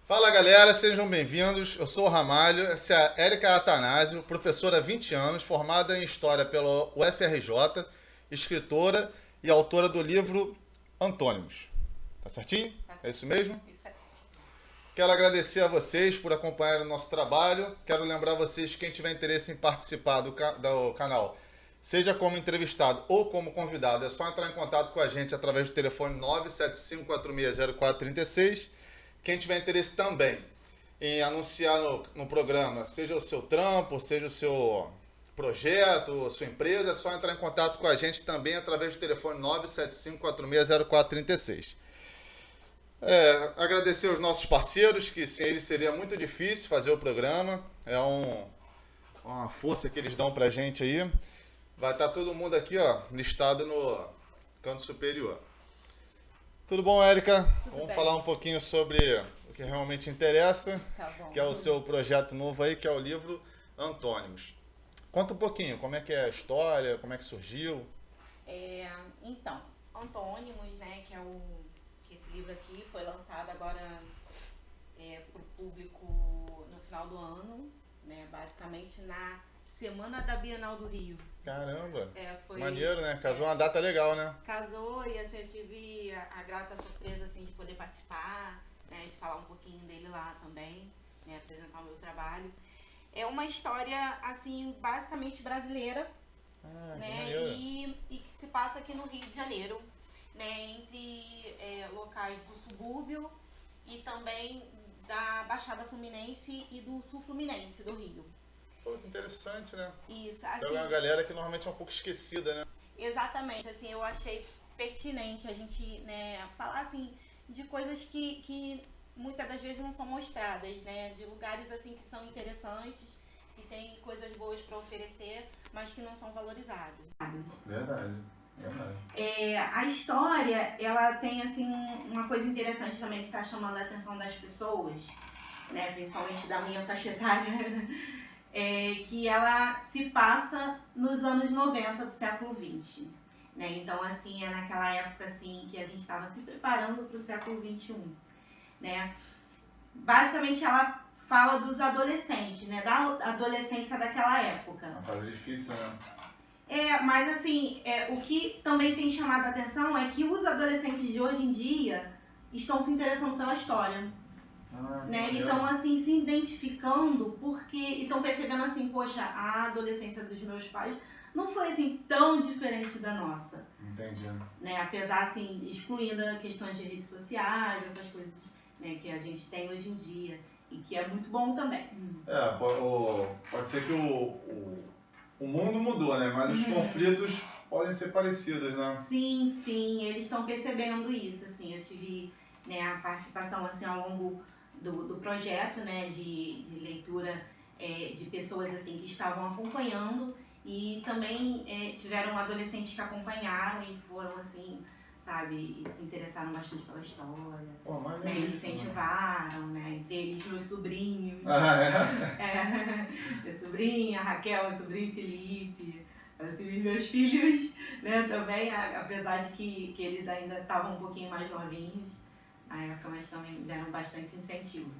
Fala galera, sejam bem-vindos. Eu sou o Ramalho, essa é a Érica Atanásio, professora há 20 anos, formada em História pela UFRJ, escritora e autora do livro Antônimos. Tá certinho? É isso mesmo? Isso é. Quero agradecer a vocês por acompanhar o nosso trabalho. Quero lembrar vocês, quem tiver interesse em participar do canal, seja como entrevistado ou como convidado, é só entrar em contato com a gente através do telefone 975460436. Quem tiver interesse também em anunciar no programa, seja o seu trampo, seja o seu projeto, a sua empresa, é só entrar em contato com a gente também através do telefone 975460436. Agradecer aos nossos parceiros, que sem eles seria muito difícil fazer o programa. É uma força que eles dão pra gente aí. Vai estar todo mundo aqui, ó, listado no canto superior. Tudo bom, Érica? Vamos bem. falar um pouquinho sobre o que realmente interessa, Tá bom. que é o seu projeto novo aí, que é o livro Antônimos. Conta um pouquinho, como é que é a história, como é que surgiu. Então, Antônimos, né, que esse livro aqui foi lançado agora para o público no final do ano, né, basicamente na Semana da Bienal do Rio. Caramba, Foi maneiro, né? Casou uma data legal, né? Casou e assim, eu tive a grata surpresa assim, de poder participar, né, de falar um pouquinho dele lá também, né, apresentar o meu trabalho. É uma história assim, basicamente brasileira, né, maneiro. e que se passa aqui no Rio de Janeiro, né, entre locais do subúrbio e também da Baixada Fluminense e do Sul Fluminense do Rio. Pô, que interessante, né? Isso, É assim, uma galera que normalmente é um pouco esquecida, né? exatamente, assim, eu achei pertinente a gente, né, falar assim de coisas que muitas das vezes não são mostradas, né, de lugares assim que são interessantes, que tem coisas boas para oferecer, mas que não são valorizados. Verdade. A história, ela tem assim uma coisa interessante também que está chamando a atenção das pessoas, né, principalmente da minha faixa etária, que ela se passa nos anos 90 do século XX. Né? Então, assim, é naquela época assim, que a gente estava se preparando para o século XXI. Né? Basicamente, ela fala dos adolescentes, né? Da adolescência daquela época. Uma fase difícil, né? Mas assim, o que também tem chamado a atenção é que os adolescentes de hoje em dia estão se interessando pela história. Né? Então, assim, se identificando e estão percebendo assim, poxa, a adolescência dos meus pais não foi assim tão diferente da nossa. Entendi. Né? Apesar, assim, excluindo questões de redes sociais, essas coisas, né, que a gente tem hoje em dia e que é muito bom também. Pode ser que o mundo mudou, né? Mas os conflitos podem ser parecidos, né? Sim, eles estão percebendo isso, assim, eu tive, né, a participação assim, ao longo do projeto, né, de leitura de pessoas assim, que estavam acompanhando e também tiveram adolescentes que acompanharam e foram assim, sabe, e se interessaram bastante pela história, né, e incentivaram, né, entre eles meus sobrinhos, minha sobrinha, a Raquel, meu sobrinho Felipe, assim, meus filhos, né, também, apesar de que eles ainda estavam um pouquinho mais novinhos, na época, mas também deram bastante incentivo.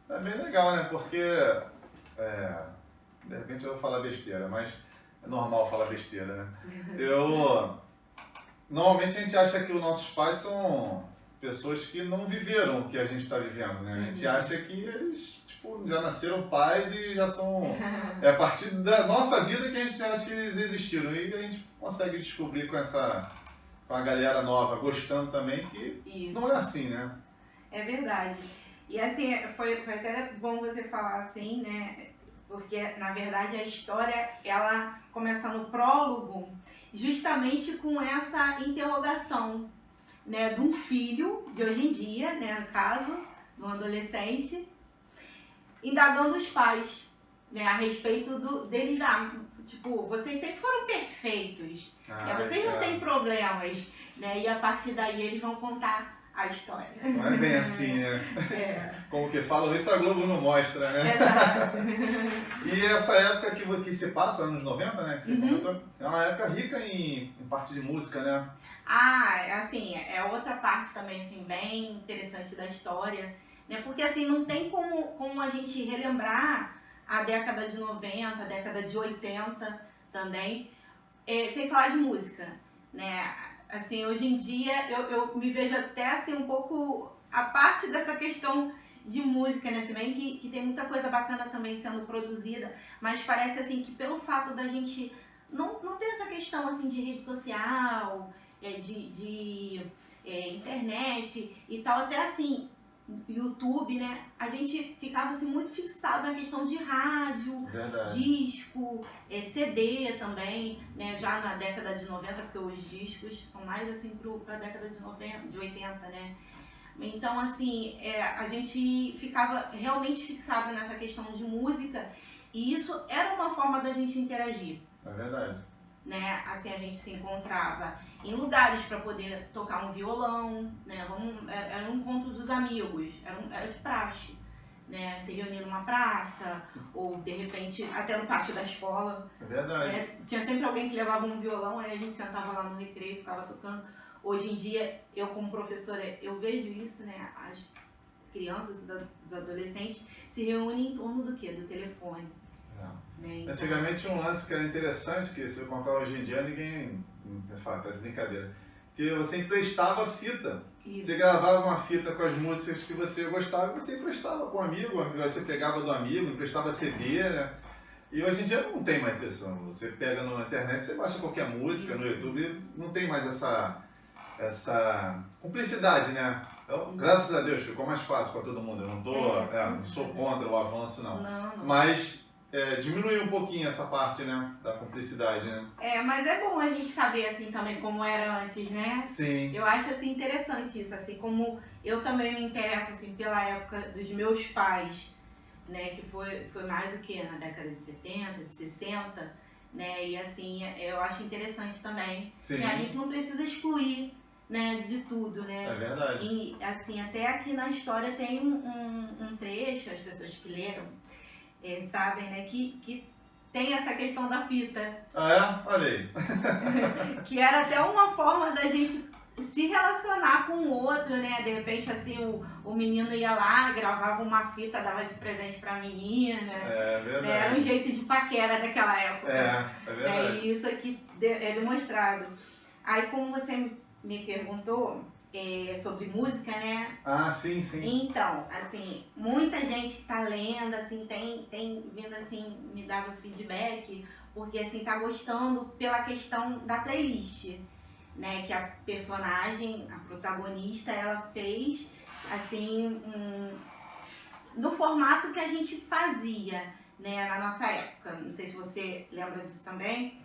É bem legal, né? Porque, de repente eu vou falar besteira, mas é normal falar besteira, né? Normalmente a gente acha que os nossos pais são pessoas que não viveram o que a gente está vivendo, né? A gente acha que eles, tipo, já nasceram pais e já são... É a partir da nossa vida que a gente acha que eles existiram. E a gente consegue descobrir com a galera nova gostando também que Isso. Não é assim, né? É verdade. E assim, foi até bom você falar assim, né? Porque, na verdade, a história, ela começa no prólogo justamente com essa interrogação, né? De um filho, de hoje em dia, né? No caso, de um adolescente, indagando os pais, né? A respeito deles lá. Tipo, vocês sempre foram perfeitos, vocês não têm problemas, né? E a partir daí eles vão contar a história. Não é bem assim, né? Como que falam, isso a Globo não mostra, né? Exato. E essa época que se passa, anos 90, né? Que você comentou, é uma época rica em parte de música, né? Assim, é outra parte também, assim, bem interessante da história, né? Porque assim, não tem como a gente relembrar a década de 90, a década de 80 também, sem falar de música, né? Assim, hoje em dia eu me vejo até assim um pouco a parte dessa questão de música, né? Se bem que tem muita coisa bacana também sendo produzida, mas parece assim que pelo fato da gente não ter essa questão assim de rede social, de internet e tal, até assim, YouTube, né? A gente ficava assim muito fixado na questão de rádio, disco, CD também, né? Já na década de 90, porque os discos são mais assim para a década de 90, de 80, né? Então, assim, a gente ficava realmente fixado nessa questão de música e isso era uma forma da gente interagir. É verdade. Né? Assim, a gente se encontrava em lugares para poder tocar um violão, né? Era um encontro dos amigos, era de praxe, né? Se reunir numa praça ou, de repente, até no pátio da escola. É verdade. Tinha sempre alguém que levava um violão, aí a gente sentava lá no recreio e ficava tocando. Hoje em dia, eu como professora, eu vejo isso, né? As crianças, os adolescentes se reúnem em torno do quê? Do telefone. Né? Então... Antigamente um lance que era interessante, que se eu contar hoje em dia, ninguém fala, tá de brincadeira. Que você emprestava fita. Isso. Você gravava uma fita com as músicas que você gostava e você emprestava com um amigo, você pegava do amigo, emprestava CD, né? E hoje em dia não tem mais isso. Você pega na internet, você baixa qualquer música, isso. No YouTube, não tem mais essa cumplicidade, né? Então, graças a Deus, ficou mais fácil para todo mundo. Eu não sou contra o avanço, não. Mas diminuiu um pouquinho essa parte, né? Da cumplicidade, né? Mas é bom a gente saber, assim, também como era antes, né? Sim. Eu acho, assim, interessante isso, assim, como eu também me interesso, assim, pela época dos meus pais, né? Que foi mais o que? Na década de 70, de 60, né? E, assim, eu acho interessante também. Sim. Né? A gente não precisa excluir, né, de tudo, né? É verdade. E, assim, até aqui na história tem um trecho, as pessoas que leram, sabem, né, que tem essa questão da fita. Ah, é? Olha aí. Que era até uma forma da gente se relacionar com o outro, né? De repente, assim, o menino ia lá, gravava uma fita, dava de presente pra menina. É verdade. Né? Era um jeito de paquera daquela época. É verdade. E isso aqui é demonstrado. Aí, como você me perguntou sobre música, né? Ah, sim, sim. Então, assim, muita gente que tá lendo, assim, tem vindo, assim, me dado feedback, porque, assim, tá gostando pela questão da playlist, né? Que a personagem, a protagonista, ela fez, assim, no formato que a gente fazia, né? Na nossa época. Não sei se você lembra disso também.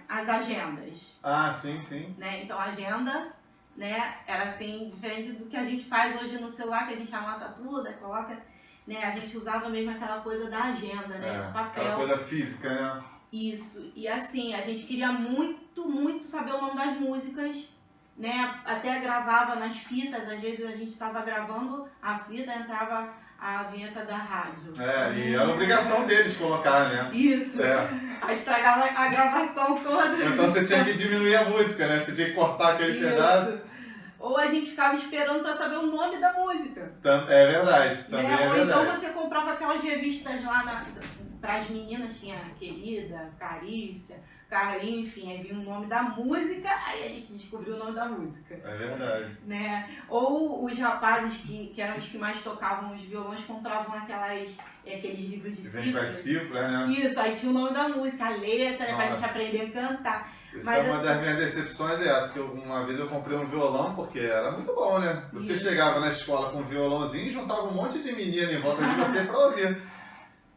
As agendas. Ah, sim, sim. Né? Então, a agenda, né, era assim, diferente do que a gente faz hoje no celular, que a gente anota tudo, aí coloca, né? A gente usava mesmo aquela coisa da agenda, né? Do papel. Aquela coisa física, né? Isso. E assim, a gente queria muito, muito saber o nome das músicas, né? Até gravava nas fitas, às vezes a gente estava gravando a fita, entrava a vinheta da rádio. E era obrigação deles colocar, né? Isso. Aí estragava a gravação toda. Então você tinha que diminuir a música, né? Você tinha que cortar aquele pedaço. Ou a gente ficava esperando para saber o nome da música. É verdade, também é Ou verdade. então você comprava aquelas revistas lá para as meninas, tinha Querida, Carícia, Carlinho, enfim, aí vinha o nome da música, aí a gente descobriu o nome da música. É verdade. Né? Ou os rapazes que eram os que mais tocavam os violões compravam aqueles livros de cifras. Vem com as cifras, né? Isso, aí tinha o nome da música, a letra, né, pra gente aprender a cantar. Isso é uma das minhas decepções, que uma vez eu comprei um violão, porque era muito bom, né? Você chegava na escola com um violãozinho e juntava um monte de menina em volta de você pra ouvir.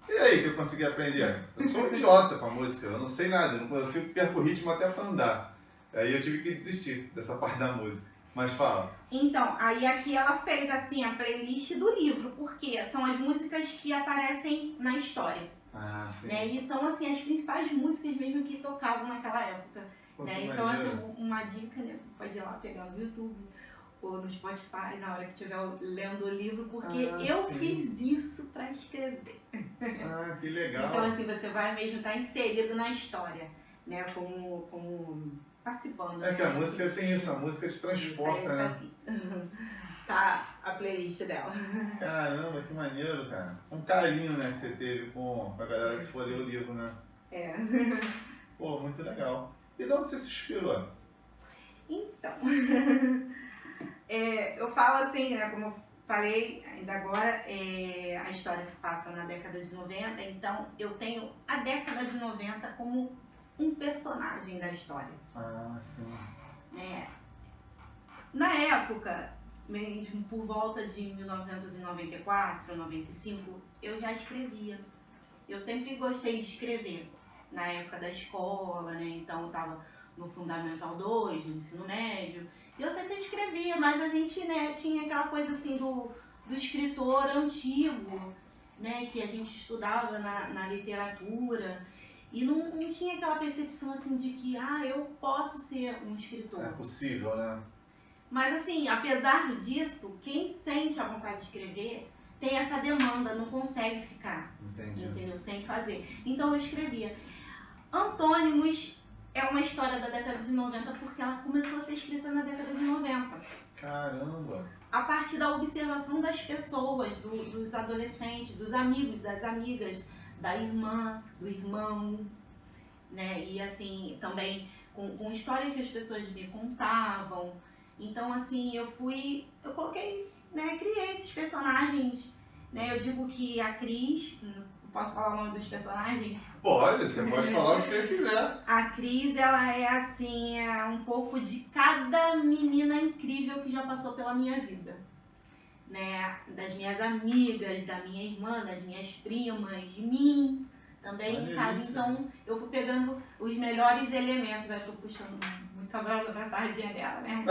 E aí que eu consegui aprender? Eu sou um idiota pra música, eu não sei nada, eu perco o ritmo até pra andar. Aí eu tive que desistir dessa parte da música. Mas fala. Então, aí aqui ela fez assim a playlist do livro, porque são as músicas que aparecem na história. Ah, sim. Né? E são assim as principais músicas mesmo que tocavam naquela época. Né? Então, assim, uma dica, né? Você pode ir lá pegar no YouTube ou no Spotify na hora que estiver lendo o livro, porque eu fiz isso para escrever. Ah, que legal. Então, assim, você vai mesmo estar inserido na história, né? Como participando. É que a música tem isso, a música te transporta, tá né? aqui. Tá a playlist dela. Caramba, que maneiro, cara. Um carinho, né, que você teve com a galera que for ler o livro, né? É. Pô, muito legal. E de onde você se inspirou? Então, eu falo assim, né, como eu falei ainda agora, a história se passa na década de 90, então eu tenho a década de 90 como um personagem da história. Ah, sim. Na época, mesmo por volta de 1994, 95, eu já escrevia. Eu sempre gostei de escrever. Na época da escola, né? Então eu estava no Fundamental 2, no ensino médio. E eu sempre escrevia, mas a gente, né, tinha aquela coisa assim do escritor antigo, né? Que a gente estudava na literatura. E não tinha aquela percepção assim de que, eu posso ser um escritor. É possível, né? Mas assim, apesar disso, quem sente a vontade de escrever tem essa demanda, não consegue ficar, Entendi. entendeu? Sem fazer. Então eu escrevia. Antônimos é uma história da década de 90 porque ela começou a ser escrita na década de 90. Caramba! A partir da observação das pessoas, dos adolescentes, dos amigos, das amigas, da irmã, do irmão, né? E assim, também com histórias que as pessoas me contavam. Então, assim, eu coloquei, né, criei esses personagens, né, eu digo que a Cris, posso falar o nome dos personagens? Pode, você pode falar o que você quiser. A Cris, ela é, assim, um pouco de cada menina incrível que já passou pela minha vida, né, das minhas amigas, da minha irmã, das minhas primas, de mim também, sabe? Então, eu fui pegando os melhores elementos, eu tô puxando muita brasa pra sardinha dela, né?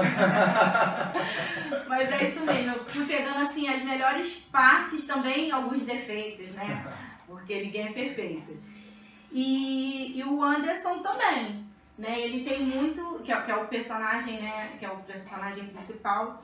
Mas é isso mesmo, eu fui pegando assim as melhores partes também, alguns defeitos, né? Porque ninguém é perfeito. E o Anderson também, né? Ele tem muito, que é o personagem, né? Que é o personagem principal.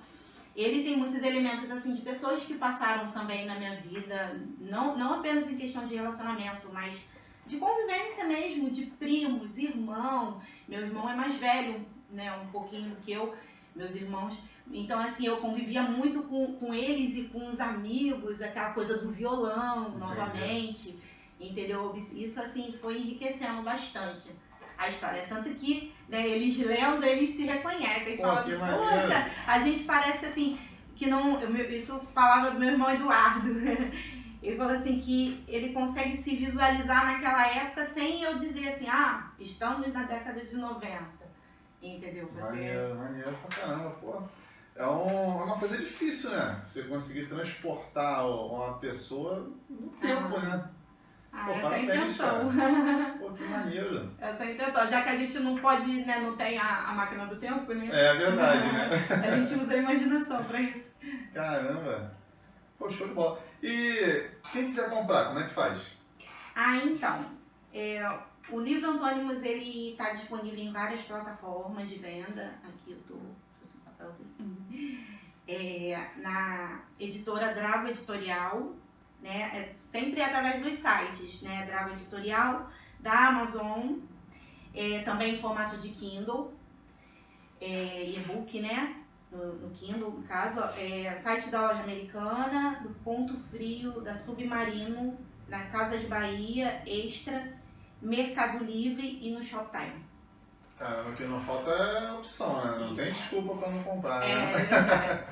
Ele tem muitos elementos assim de pessoas que passaram também na minha vida, não apenas em questão de relacionamento, mas de convivência mesmo, de primos, irmão. Meu irmão é mais velho, né, um pouquinho do que eu, meus irmãos. Então, assim, eu convivia muito com eles e com os amigos, aquela coisa do violão, novamente, entendeu? Isso, assim, foi enriquecendo bastante a história. Tanto que, né, eles lendo, eles se reconhecem. Falam, poxa, a gente parece, assim, que não... Isso, palavra do meu irmão Eduardo. Ele falou assim que ele consegue se visualizar naquela época sem eu dizer assim, estamos na década de 90, entendeu? Maneiro pra caramba, pô. É uma coisa difícil, né? Você conseguir transportar uma pessoa no tempo, né? Pô, essa é a intenção. Pô, que maneiro. Essa é a intenção, já que a gente não pode, né, não tem a máquina do tempo, né? É verdade, né? A gente usa a imaginação pra isso. Caramba. Pô, show de bola. E quem quiser comprar, como é que faz? Então, o livro Antônimos, ele está disponível em várias plataformas de venda. Aqui eu tô com um papelzinho. Na editora Drago Editorial, né? Sempre através dos sites, né? Drago Editorial, da Amazon, também em formato de Kindle, e-book, né? No Kindle, no caso, site da Loja Americana, do Ponto Frio, da Submarino, na Casa de Bahia, Extra, Mercado Livre e no Shoptime. Caramba, o que não falta é opção, né? Não tem desculpa pra não comprar, né? É verdade.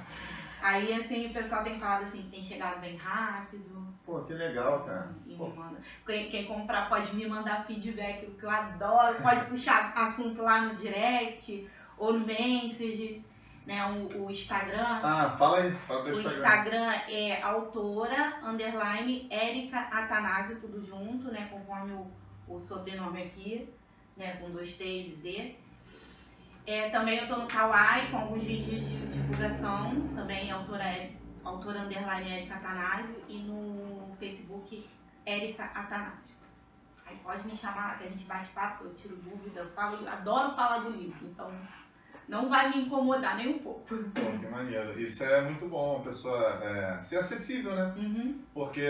Aí, assim, o pessoal tem falado assim que tem chegado bem rápido. Pô, que legal, cara. E me manda. Quem comprar pode me mandar feedback, o que eu adoro. Pode puxar assunto lá no direct ou no Message. Né, o Instagram. Fala aí, fala do o Instagram. Instagram é autora_Érica Atanásio, tudo junto, né, conforme o sobrenome aqui, né, com 2 T's e Z. Também eu tô no Kawaii com alguns vídeos de divulgação, também autora_Érica Atanásio, e no Facebook Érica Atanásio. Aí pode me chamar, que a gente bate papo, eu tiro dúvida, eu adoro falar do livro, então não vai me incomodar nem um pouco. Pô, que maneiro. Isso é muito bom, a pessoa ser acessível, né? Uhum. Porque,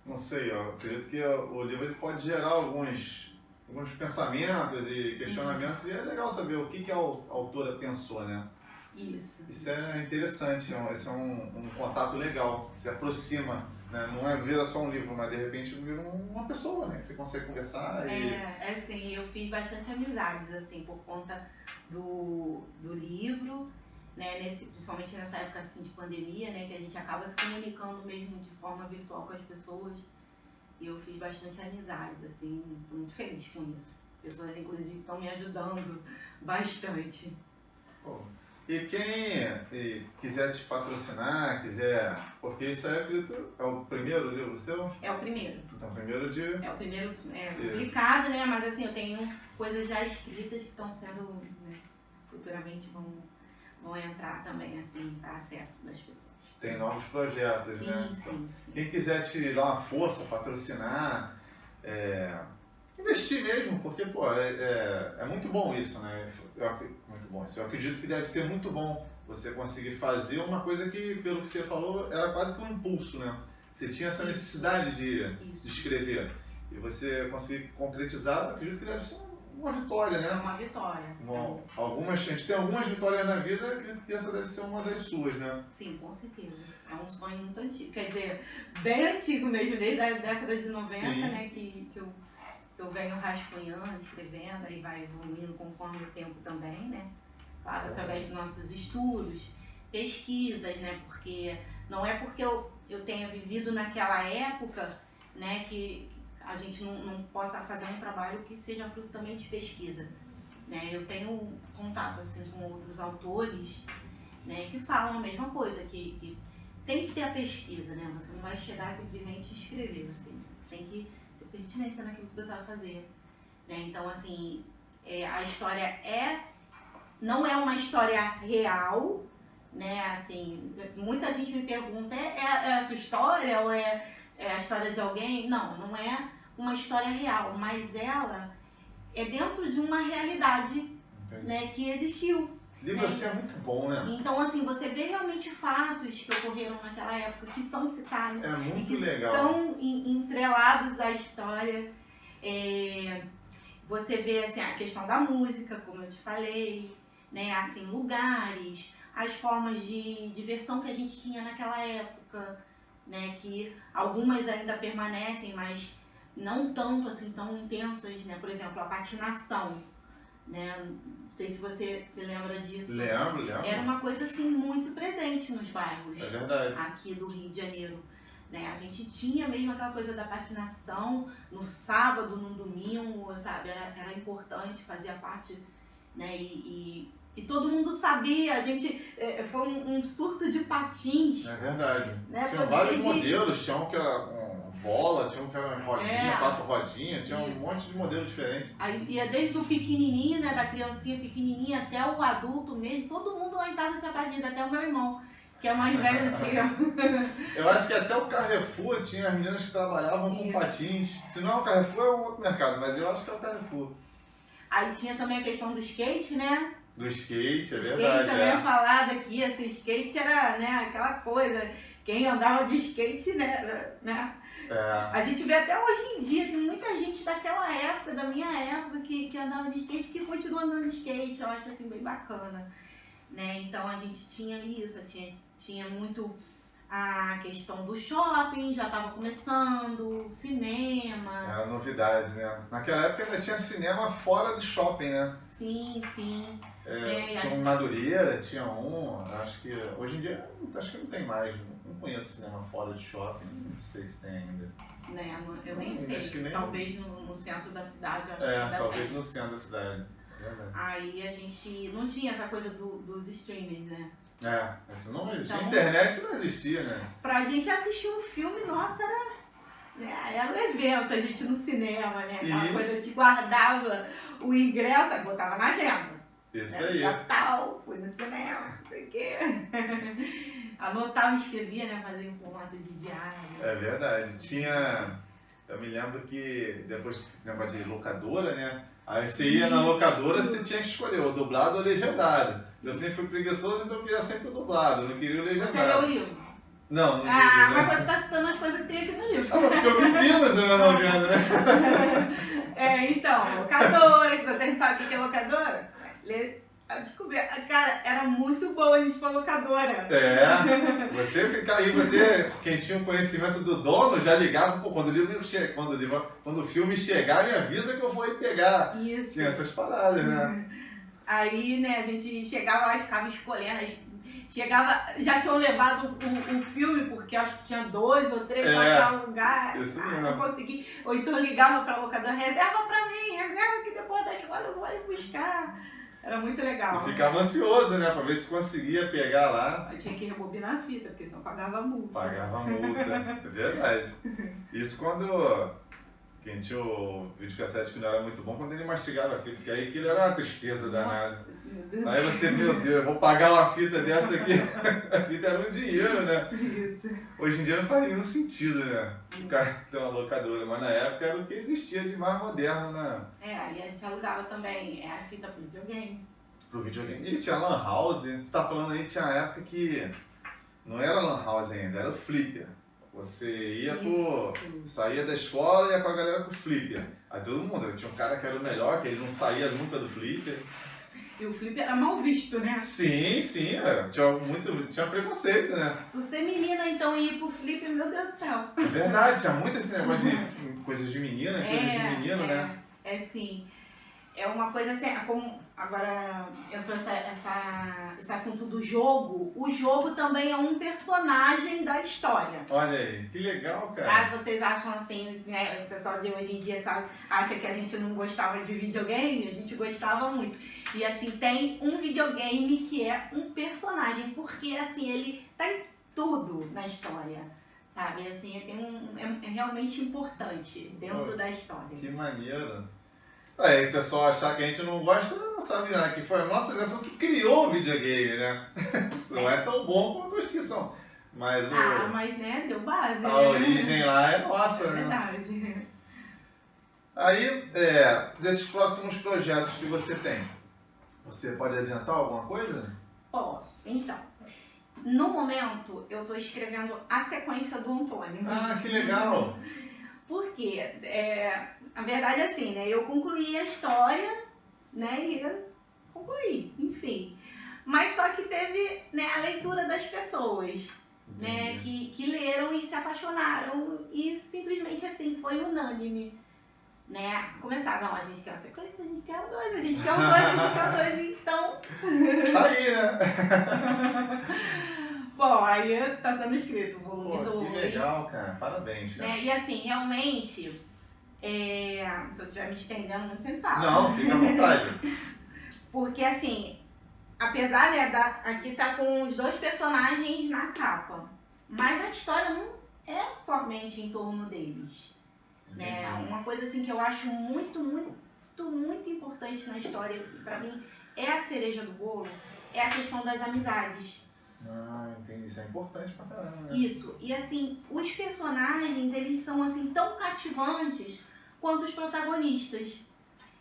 não sei, eu acredito que o livro ele pode gerar alguns alguns pensamentos e questionamentos, e é legal saber o que a autora pensou, né? Isso é interessante, esse é um contato legal, se aproxima, né? Não é vira só um livro, mas de repente vira uma pessoa, né? Que você consegue conversar e... assim, eu fiz bastante amizades, assim, por conta do livro, né? Principalmente nessa época, assim, de pandemia, né? Que a gente acaba se comunicando mesmo de forma virtual com as pessoas, e eu fiz bastante amizades, assim, estou muito feliz com isso. Pessoas, inclusive, estão me ajudando bastante. Bom. E quem quiser te patrocinar, porque isso aí é o primeiro livro seu? É o primeiro. Então, o primeiro É o primeiro publicado, né? Mas assim, eu tenho coisas já escritas que estão sendo, né, futuramente vão entrar também, assim, para acesso das pessoas. Tem novos projetos, né? Sim. Quem quiser te dar uma força, patrocinar, investir mesmo, porque, pô, é muito bom isso, né? Muito bom isso. Eu acredito que deve ser muito bom você conseguir fazer uma coisa que, pelo que você falou, era quase que um impulso, né? Você tinha essa necessidade de escrever. E você conseguir concretizar, eu acredito que deve ser uma vitória, né? É uma vitória. Bom, a gente tem algumas vitórias na vida, eu acredito que essa deve ser uma das suas, né? Sim, com certeza. É um sonho muito antigo, quer dizer, bem antigo mesmo, desde a década de 90, sim, né? Que eu venho rascunhando, escrevendo, aí vai evoluindo conforme o tempo também, né? Claro, através dos nossos estudos, pesquisas, né? Porque não é porque eu tenha vivido naquela época, né, que a gente não possa fazer um trabalho que seja fruto também de pesquisa, né? Eu tenho contato, assim, com outros autores, né, que falam a mesma coisa, que tem que ter a pesquisa, né? Você não vai chegar simplesmente e escrever, você tem que pertinência naquilo que você vai fazer, né? Então, assim, a história não é uma história real, né? Assim, muita gente me pergunta, é a sua história ou é a história de alguém? Não é uma história real, mas ela é dentro de uma realidade, né, que existiu. Livro assim é muito bom, né? Então, assim, você vê realmente fatos que ocorreram naquela época, que são citados. É muito que legal. Estão entrelados à história. Você vê, assim, a questão da música, como eu te falei, né? Assim, lugares, as formas de diversão que a gente tinha naquela época, né? Que algumas ainda permanecem, mas não tanto, assim, tão intensas, né? Por exemplo, a patinação, né? Não sei se você se lembra disso. Lembro. Era uma coisa, assim, muito presente nos bairros. É verdade. Aqui do Rio de Janeiro, né? A gente tinha mesmo aquela coisa da patinação no sábado, no domingo, sabe? Era importante, fazia parte, né? E todo mundo sabia, a gente, foi um surto de patins. É verdade. Né? Tinha vários modelos, tinha um que era bola, tinha um que era rodinha, 4 rodinhas, tinha um monte de modelo diferente. Aí ia desde o pequenininho, né, da criancinha pequenininha até o adulto mesmo, todo mundo lá em casa tinha patins, até o meu irmão, que é mais velho do que eu. Eu acho que até o Carrefour tinha as meninas que trabalhavam com patins. Se não é o Carrefour, é um outro mercado, mas eu acho que é o Carrefour. Aí tinha também a questão do skate, né? Do skate, é verdade. Skate também é falado aqui, assim, skate era, né, aquela coisa, quem andava de skate, né? A gente vê até hoje em dia, tem muita gente daquela época, da minha época, que andava de skate, que continua andando de skate, eu acho assim bem bacana, né? Então a gente tinha isso, tinha muito a questão do shopping, já estava começando, cinema. Era novidade, né? Naquela época ainda tinha cinema fora do shopping, né? Sim. Tinha um Madureira, tinha acho que hoje em dia acho que não tem mais, não conheço cinema fora de shopping, não sei se tem ainda. Né, eu nem sei, talvez no centro da cidade, eu acho que ainda talvez tem. No centro da cidade. Aí a gente não tinha essa coisa dos streamers, né? Isso não existia. Então, a internet não existia, né? Pra gente assistir um filme, nossa, era um evento, a gente no cinema, né? Aquela coisa, a gente guardava o ingresso, aí botava na agenda. Isso né? aí. Dia tal, fui no cinema, não sei o quê. Anotava, escrevia, né? Fazia um formato de diário. É verdade. Eu me lembro que depois negócio de locadora, né? Aí você ia na locadora, você tinha que escolher o dublado ou o legendado. Eu sempre fui preguiçoso, então eu queria sempre o dublado, eu não queria o legendado. Você leu o livro? Não li. Mas você tá citando as coisas que tem aqui no livro. Porque eu vivi, mas eu não vendo, né? Então, locadora, se você não sabe o que é locadora, descobri. Cara, era muito boa a gente pra locadora. Você fica aí, quem tinha o conhecimento do dono, já ligava, pô, quando o filme chegar, me avisa que eu vou ir pegar. Isso. Tinha essas paradas, né? Aí, né, a gente chegava lá e ficava escolhendo. Já tinham levado um filme, porque acho que tinha 2 ou 3 só pra lugar. Isso mesmo. Não consegui. Ou então ligava pra locadora, reserva pra mim, reserva que depois da escola eu vou ir buscar. Era muito legal. E ficava ansioso, né, pra ver se conseguia pegar lá. Eu tinha que rebobinar a fita, porque senão pagava multa. Pagava multa, é verdade. Isso quando quem tinha o videocassete que não era muito bom, quando ele mastigava a fita, que aí aquilo era uma tristeza danada. Nossa, meu Deus. Aí você, meu Deus, eu vou pagar uma fita dessa aqui. A fita era um dinheiro, né? Isso. Hoje em dia não faz nenhum sentido, né? O cara ter uma locadora, mas na época era o que existia de mais moderno, né? Aí a gente alugava também a fita pro videogame. Pro videogame. E tinha lan house, você tá falando aí, tinha uma época que não era lan house ainda, era o flipper. Você ia saía da escola e ia com a galera com o flipper. Aí todo mundo, tinha um cara que era o melhor, que ele não saía nunca do flipper. E o flipper era mal visto, né? Sim, tinha preconceito, né? Tu ser menina, então, e ir pro flipper, meu Deus do céu. É verdade, tinha muito esse negócio de coisas de menina, coisas de menino, né? É sim. É uma coisa assim, como agora entrou esse assunto do jogo. O jogo também é um personagem da história. Olha aí, que legal, cara. Caso vocês acham assim, né, o pessoal de hoje em dia acha que a gente não gostava de videogame, a gente gostava muito. E assim, tem um videogame que é um personagem, porque assim, ele tá em tudo na história. Sabe, assim, é realmente importante dentro da história. Que maneiro. Aí o pessoal achar que a gente não gosta, não sabe nada, que foi a nossa geração que criou o videogame, né? Não é tão bom quanto os que são. Mas mas né, deu base. A origem lá é nossa, né? Verdade. Aí, desses próximos projetos que você tem, você pode adiantar alguma coisa? Posso. Então, no momento, eu estou escrevendo a sequência do Antônio. Ah, que legal! Porque, a verdade é assim, né? Eu concluí a história, né? E concluí, enfim. Mas só que teve, né, a leitura das pessoas, né? Que leram e se apaixonaram e simplesmente assim, foi unânime. Né? Começaram, não, a gente quer uma sequência, a gente quer o 2, a gente quer o 2, a gente quer o 2, então... Tá aí, né? Bom, aí tá sendo escrito o volume 2. Que legal, cara. Parabéns, cara. Né? E assim, realmente, se eu estiver me estendendo muito, você me fala. Não, fica à vontade. Porque assim, apesar, né, aqui tá com os 2 personagens na capa, mas a história não é somente em torno deles. Né? Uma coisa assim que eu acho muito, muito, muito importante na história, pra mim, é a cereja do bolo, é a questão das amizades. Ah, entendi. Isso é importante pra caramba, né? Isso. E assim, os personagens, eles são assim tão cativantes quanto os protagonistas.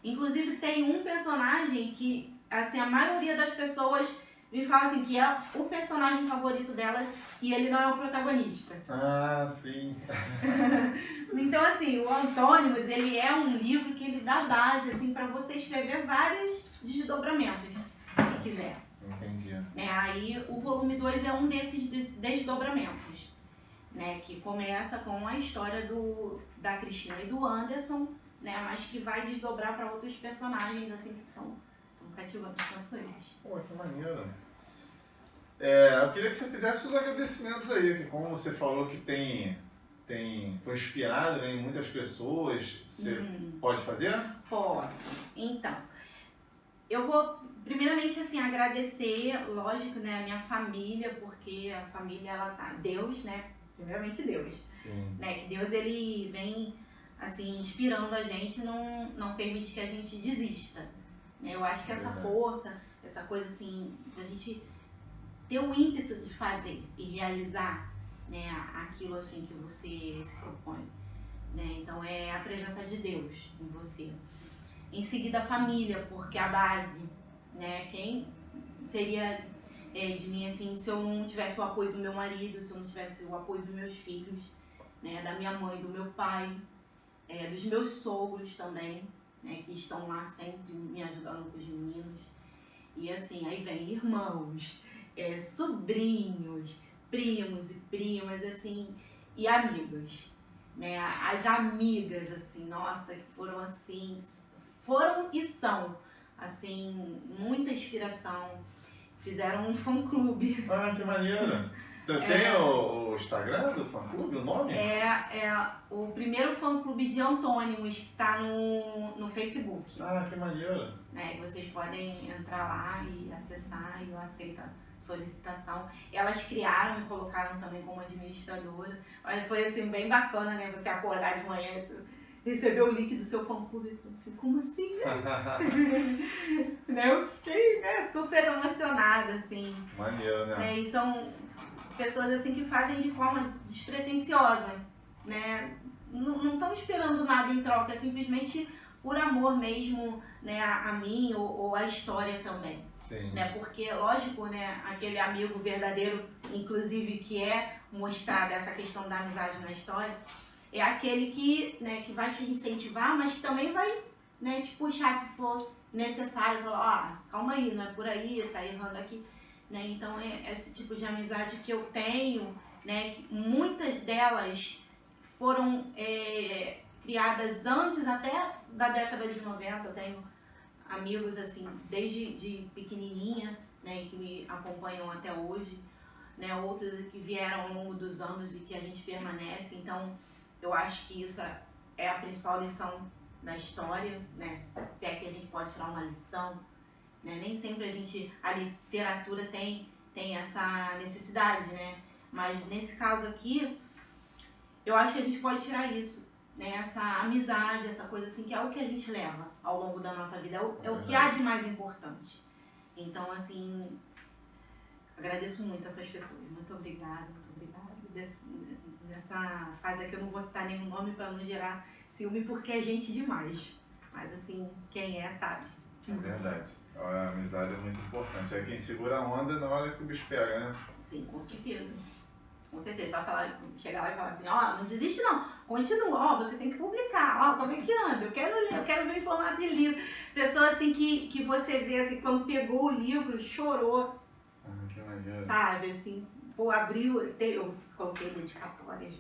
Inclusive tem um personagem que, assim, a maioria das pessoas me fala assim, que é o personagem favorito delas e ele não é o protagonista. Ah, sim. Então, assim, o Antônimos, ele é um livro que ele dá base, assim, para você escrever vários desdobramentos, se quiser. Entendi. Né? Aí, o volume 2 é um desses desdobramentos, né? Que começa com a história da Cristina e do Anderson, né? Mas que vai desdobrar para outros personagens, assim, que são tão cativantes quanto eles. Pô, que maneiro. Eu queria que você fizesse os agradecimentos aí, que como você falou que foi inspirado, né, em muitas pessoas, você pode fazer? Posso. Então, eu vou primeiramente assim agradecer, lógico, né, a minha família, porque a família ela tá, Deus, né, primeiramente Deus. Sim. Né, que Deus ele vem assim inspirando a gente, não permite que a gente desista. Né? Eu acho que essa força, essa coisa assim, da gente ter o ímpeto de fazer e realizar, né, aquilo assim que você se propõe, né? Então é a presença de Deus em você. Em seguida a família, porque é a base, né? Quem seria de mim assim se eu não tivesse o apoio do meu marido, se eu não tivesse o apoio dos meus filhos, né, da minha mãe, do meu pai, dos meus sogros também, né, que estão lá sempre me ajudando com os meninos. E assim, aí vem irmãos, sobrinhos, primos e primas, assim, e amigos, né? As amigas, assim, nossa, que foram assim, foram e são, assim, muita inspiração. Fizeram um fã-clube. Ah, que maneiro! Tem o Instagram do fã-clube, o nome? É o primeiro fã-clube de antônimos que está no Facebook. Ah, que maneiro! Né? Vocês podem entrar lá e acessar, e eu aceito a solicitação. Elas criaram e colocaram também como administradora. Mas foi assim, bem bacana, né? Você acordar de manhã e receber o link do seu fã-clube. Eu assim, como assim, gente? Né? Eu fiquei, né, super emocionada, assim. Maneiro, né? E são pessoas assim que fazem de forma despretensiosa, né? Não estão esperando nada em troca, é simplesmente por amor mesmo, né, a mim ou a história também. Sim. Né? Porque, lógico, né, aquele amigo verdadeiro, inclusive, que é mostrado essa questão da amizade na história, é aquele que, né, que vai te incentivar, mas que também vai, né, te puxar se for necessário, falar, calma aí, não é por aí, tá errando aqui. Né? Então é esse tipo de amizade que eu tenho, né? Que muitas delas foram criadas antes até da década de 90. Eu tenho amigos assim desde de pequenininha, né? Que me acompanham até hoje, né? Outros que vieram ao longo dos anos e que a gente permanece. Então eu acho que isso é a principal lição da história, né? Se é que a gente pode tirar uma lição. Né? Nem sempre a literatura tem essa necessidade, né? Mas nesse caso aqui, eu acho que a gente pode tirar isso, né? Essa amizade, essa coisa assim, que é o que a gente leva ao longo da nossa vida, é o que há de mais importante. Então, assim, agradeço muito essas pessoas, muito obrigada. Nessa fase aqui eu não vou citar nenhum nome para não gerar ciúme, porque é gente demais. Mas assim, quem é sabe. É verdade. A amizade é muito importante. É quem segura a onda na hora que o bicho pega, né? Sim, com certeza. Com certeza. Vai chegar lá e falar assim, não desiste não, continua, você tem que publicar, como é que anda? Eu quero ler, eu quero ver em formato de livro. Pessoa assim que você vê assim, quando pegou o livro, chorou. Ah, que maneiro. Sabe, assim, abriu, eu coloquei dedicatórias,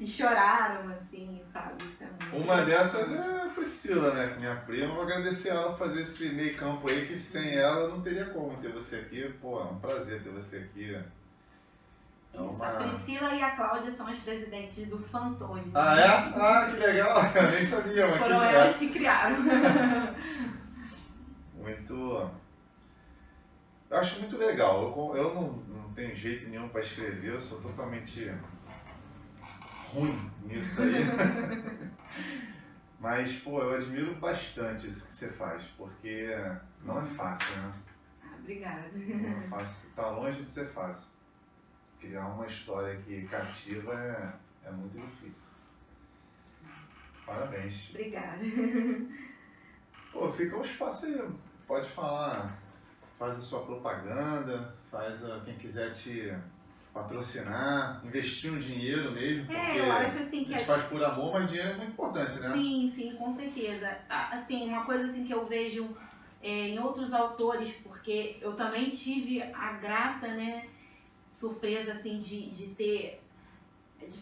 e choraram, assim, sabe? Isso é muito Uma dessas é a Priscila, né? Minha prima. Vou agradecer ela fazer esse meio campo aí, que sem ela não teria como ter você aqui. Pô, é um prazer ter você aqui. Isso, a Priscila e a Cláudia são as presidentes do Fantônio. Ah, é? Ah, que legal! Eu nem sabia. Mas foram elas que criaram. Muito... Eu acho muito legal. Eu não tenho jeito nenhum para escrever, eu sou totalmente ruim nisso aí. Mas, pô, eu admiro bastante isso que você faz, porque não é fácil, né? Obrigada. Não é fácil, tá longe de ser fácil. Criar uma história que cativa é muito difícil. Parabéns. Obrigada. Pô, fica um espaço aí, pode falar, faz a sua propaganda, quem quiser te patrocinar, investir um dinheiro mesmo, porque eu acho assim que a gente faz por amor, mas dinheiro é muito importante, né? Sim, com certeza. Assim, uma coisa assim que eu vejo em outros autores, porque eu também tive a grata, né, surpresa assim de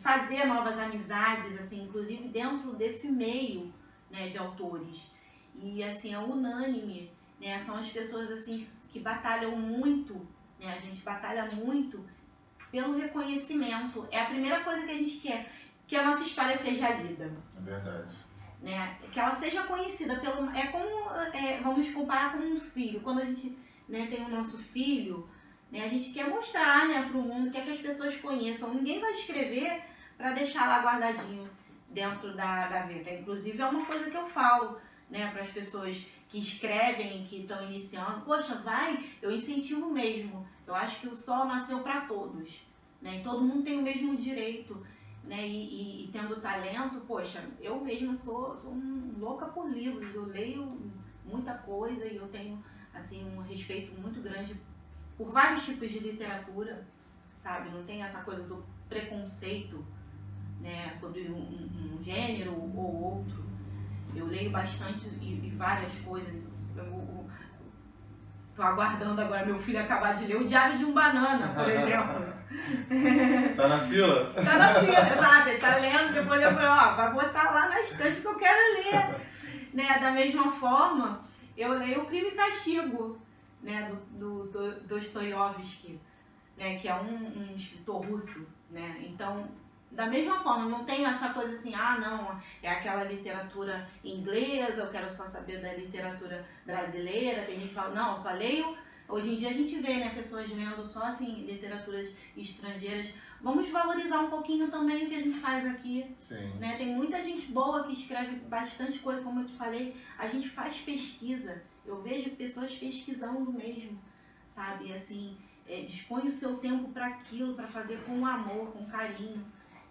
fazer novas amizades, assim, inclusive dentro desse meio, né, de autores. E assim, é unânime, né? São as pessoas assim que batalham muito, né? A gente batalha muito pelo reconhecimento. É a primeira coisa que a gente quer, que a nossa história seja lida. É verdade. Né? Que ela seja conhecida pelo... vamos comparar com um filho. Quando a gente, né, tem o nosso filho, né, a gente quer mostrar, né, para o mundo, quer que as pessoas conheçam. Ninguém vai escrever para deixar lá guardadinho dentro da gaveta. Inclusive é uma coisa que eu falo, né, para as pessoas que escrevem, que estão iniciando. Poxa, eu incentivo mesmo. Eu acho que o sol nasceu para todos, né, e todo mundo tem o mesmo direito, né, e tendo talento. Poxa, eu mesma sou louca por livros, eu leio muita coisa e eu tenho assim um respeito muito grande por vários tipos de literatura, sabe? Não tem essa coisa do preconceito, né, sobre um gênero ou outro. Eu leio bastante e várias coisas. Tô aguardando agora meu filho acabar de ler o Diário de um Banana, por exemplo. Tá na fila? Tá na fila, exato. Ele tá lendo, depois eu falei, ó, vai botar lá na estante que eu quero ler. Né? Da mesma forma, eu leio o Crime e Castigo, né, do Dostoiévski, né, que é um escritor russo, né? Então, da mesma forma, não tenho essa coisa assim, ah, não, é aquela literatura inglesa, eu quero só saber da literatura brasileira. Tem gente que fala, não, eu só leio. Hoje em dia a gente vê, né, pessoas lendo só assim literaturas estrangeiras. Vamos valorizar um pouquinho também o que a gente faz aqui. Sim. Né? Tem muita gente boa que escreve bastante coisa, como eu te falei. A gente faz pesquisa. Eu vejo pessoas pesquisando mesmo, sabe? Assim, dispõe o seu tempo para aquilo, para fazer com amor, com carinho.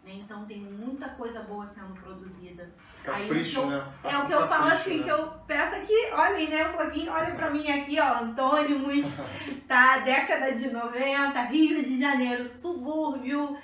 Né? Então tem muita coisa boa sendo produzida. Capricho, aí, né? É o que eu falo assim, né? Que eu peço aqui, olhem, né, um pouquinho, olha pra mim aqui, ó, Antônimos, tá? Década de 90, Rio de Janeiro, subúrbio,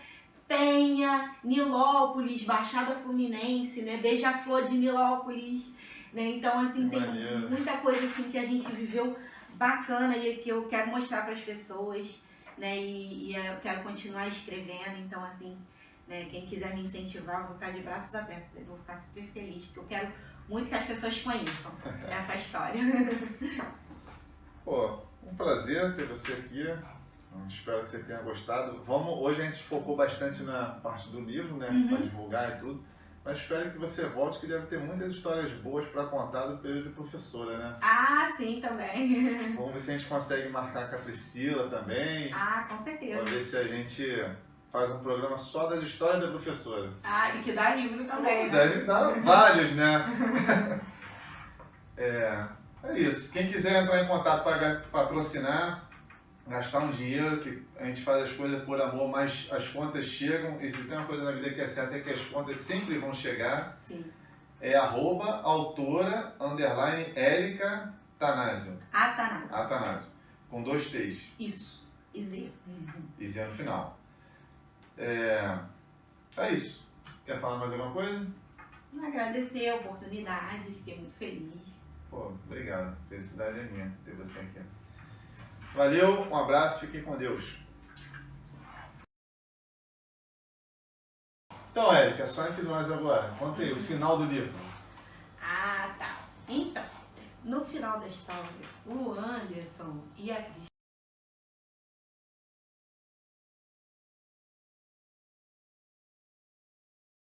Penha, Nilópolis, Baixada Fluminense, né? Beija-Flor de Nilópolis, né? Então, assim, tem muita coisa assim que a gente viveu bacana e que eu quero mostrar para as pessoas, né? E eu quero continuar escrevendo, então, assim, né, quem quiser me incentivar, eu vou ficar de braços abertos, eu vou ficar super feliz, porque eu quero muito que as pessoas conheçam essa história. Pô, um prazer ter você aqui. Espero que você tenha gostado. Hoje a gente focou bastante na parte do livro, né, para divulgar e tudo. Mas espero que você volte, que deve ter muitas histórias boas para contar do período de professora, né? Ah, sim, também. Vamos ver se a gente consegue marcar com a Priscila também. Ah, com certeza. Para ver se a gente faz um programa só das histórias da professora. Ah, e que dá livro também, né? Deve dar vários, né? É isso. Quem quiser entrar em contato para patrocinar, gastar um dinheiro, que a gente faz as coisas por amor, mas as contas chegam. E se tem uma coisa na vida que é certa, é que as contas sempre vão chegar. Sim. É @autora_Érica Tanásio. Atanásio. Com 2 T's. Isso. E Z. E Z no final. É isso. Quer falar mais alguma coisa? Agradecer a oportunidade, fiquei muito feliz. Pô, obrigado. Felicidade é minha ter você aqui. Valeu, um abraço, fiquem com Deus. Então, Érica, só entre nós agora. Conta aí o final do livro. Ah, tá. Então, no final da história, o Anderson e a Cristina